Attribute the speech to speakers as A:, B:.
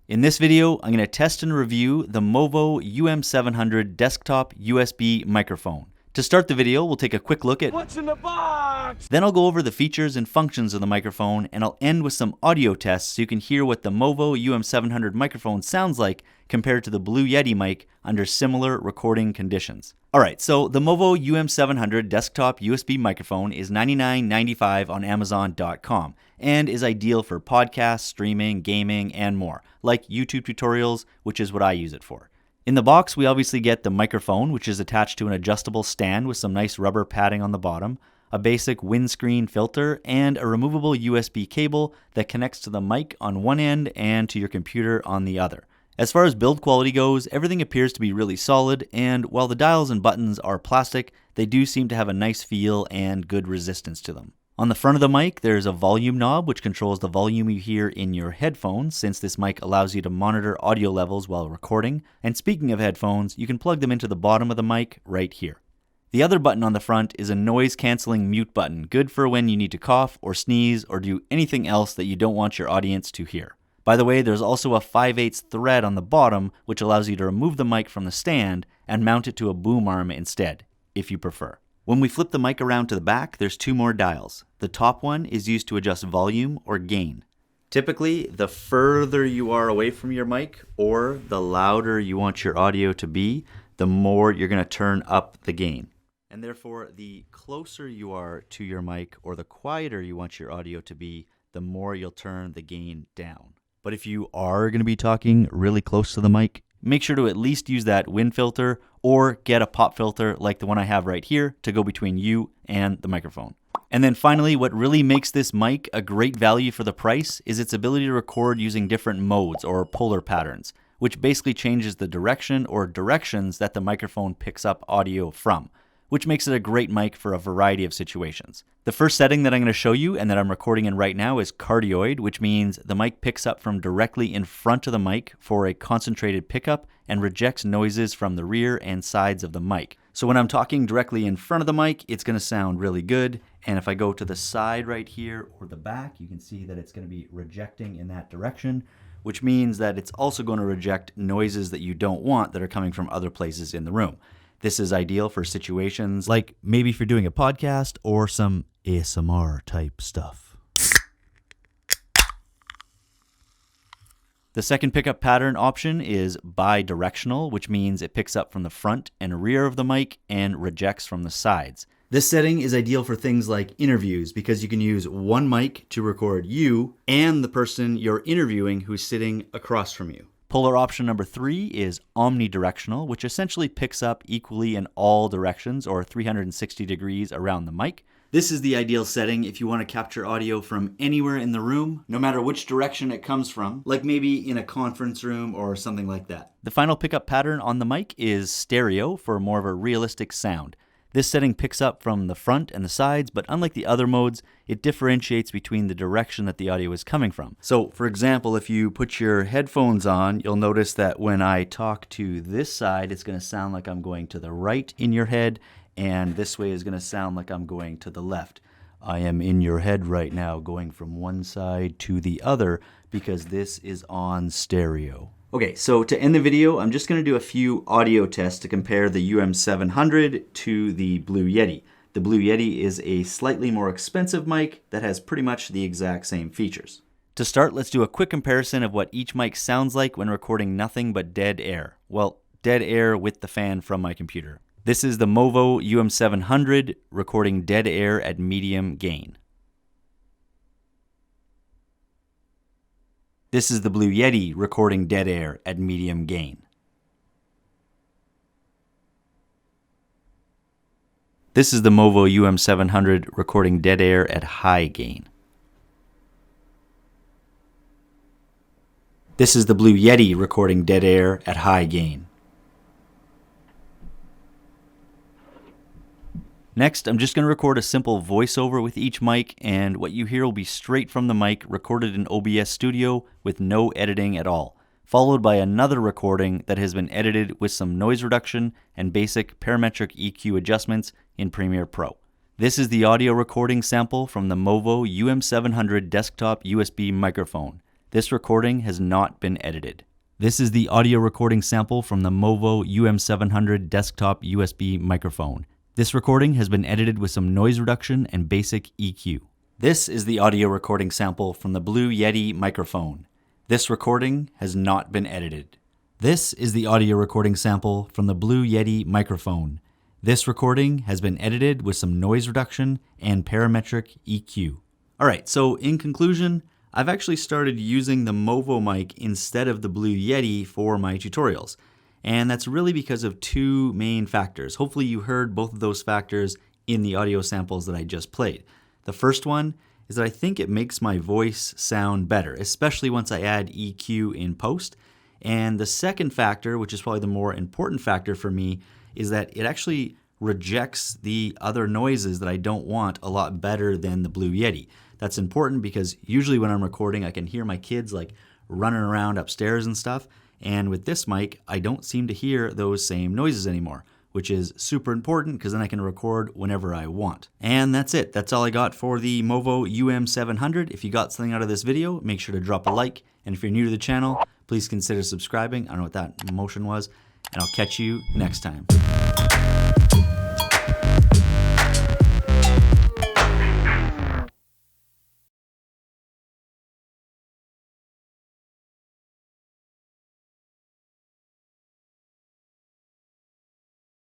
A: In this video, I'm going to test and review the MOVO UM700 desktop USB microphone. To start the video, we'll take a quick look at what's in the box. Then I'll go over the features and functions of the microphone, and I'll end with some audio tests so you can hear what the MOVO UM700 microphone sounds like compared to the Blue Yeti mic under similar recording conditions. Alright, so the MOVO UM700 desktop USB microphone is $99.95 on Amazon.com and is ideal for podcasts, streaming, gaming, and more, like YouTube tutorials, which is what I use it for. In the box, we obviously get the microphone, which is attached to an adjustable stand with some nice rubber padding on the bottom, a basic windscreen filter, and a removable USB cable that connects to the mic on one end and to your computer on the other. As far as build quality goes, everything appears to be really solid, and while the dials and buttons are plastic, they do seem to have a nice feel and good resistance to them. On the front of the mic, there's a volume knob which controls the volume you hear in your headphones, since this mic allows you to monitor audio levels while recording. And speaking of headphones, you can plug them into the bottom of the mic right here. The other button on the front is a noise-canceling mute button, good for when you need to cough or sneeze or do anything else that you don't want your audience to hear. By the way, there's also a 5/8 thread on the bottom, which allows you to remove the mic from the stand and mount it to a boom arm instead, if you prefer. When we flip the mic around to the back, there's two more dials. The top one is used to adjust volume or gain. Typically, the further you are away from your mic or the louder you want your audio to be, the more you're going to turn up the gain. And therefore, the closer you are to your mic or the quieter you want your audio to be, the more you'll turn the gain down. But if you are going to be talking really close to the mic, make sure to at least use that wind filter or get a pop filter like the one I have right here to go between you and the microphone. And then finally, what really makes this mic a great value for the price is its ability to record using different modes or polar patterns, which basically changes the direction or directions that the microphone picks up audio from, which makes it a great mic for a variety of situations. The first setting that I'm going to show you and that I'm recording in right now is cardioid, which means the mic picks up from directly in front of the mic for a concentrated pickup and rejects noises from the rear and sides of the mic. So when I'm talking directly in front of the mic, it's going to sound really good. And if I go to the side right here or the back, you can see that it's going to be rejecting in that direction, which means that it's also going to reject noises that you don't want that are coming from other places in the room. This is ideal for situations like maybe if you're doing a podcast or some ASMR type stuff. The second pickup pattern option is bi-directional, which means it picks up from the front and rear of the mic and rejects from the sides. This setting is ideal for things like interviews because you can use one mic to record you and the person you're interviewing who's sitting across from you. Polar option number 3 is omnidirectional, which essentially picks up equally in all directions or 360 degrees around the mic. This is the ideal setting if you want to capture audio from anywhere in the room, no matter which direction it comes from, like maybe in a conference room or something like that. The final pickup pattern on the mic is stereo for more of a realistic sound. This setting picks up from the front and the sides, but unlike the other modes, it differentiates between the direction that the audio is coming from. So, for example, if you put your headphones on, you'll notice that when I talk to this side, it's going to sound like I'm going to the right in your head, and this way is going to sound like I'm going to the left. I am in your head right now, going from one side to the other, because this is on stereo. Okay, so to end the video, I'm just going to do a few audio tests to compare the UM700 to the Blue Yeti. The Blue Yeti is a slightly more expensive mic that has pretty much the exact same features. To start, let's do a quick comparison of what each mic sounds like when recording nothing but dead air. Well, dead air with the fan from my computer. This is the MOVO UM700 recording dead air at medium gain. This is the Blue Yeti recording dead air at medium gain. This is the MOVO UM700 recording dead air at high gain. This is the Blue Yeti recording dead air at high gain. Next, I'm just going to record a simple voiceover with each mic, and what you hear will be straight from the mic recorded in OBS Studio with no editing at all, followed by another recording that has been edited with some noise reduction and basic parametric EQ adjustments in Premiere Pro. This is the audio recording sample from the MOVO UM700 desktop USB microphone. This recording has not been edited. This is the audio recording sample from the MOVO UM700 desktop USB microphone. This recording has been edited with some noise reduction and basic EQ. This is the audio recording sample from the Blue Yeti microphone. This recording has not been edited. This is the audio recording sample from the Blue Yeti microphone. This recording has been edited with some noise reduction and parametric EQ. Alright, so in conclusion, I've actually started using the MOVO mic instead of the Blue Yeti for my tutorials. And that's really because of two main factors. Hopefully you heard both of those factors in the audio samples that I just played. The first one is that I think it makes my voice sound better, especially once I add EQ in post. And the second factor, which is probably the more important factor for me, is that it actually rejects the other noises that I don't want a lot better than the Blue Yeti. That's important because usually when I'm recording, I can hear my kids like running around upstairs and stuff. And with this mic, I don't seem to hear those same noises anymore, which is super important because then I can record whenever I want. And that's it. That's all I got for the MOVO UM700. If you got something out of this video, make sure to drop a like. And if you're new to the channel, please consider subscribing. I don't know what that motion was. And I'll catch you next time.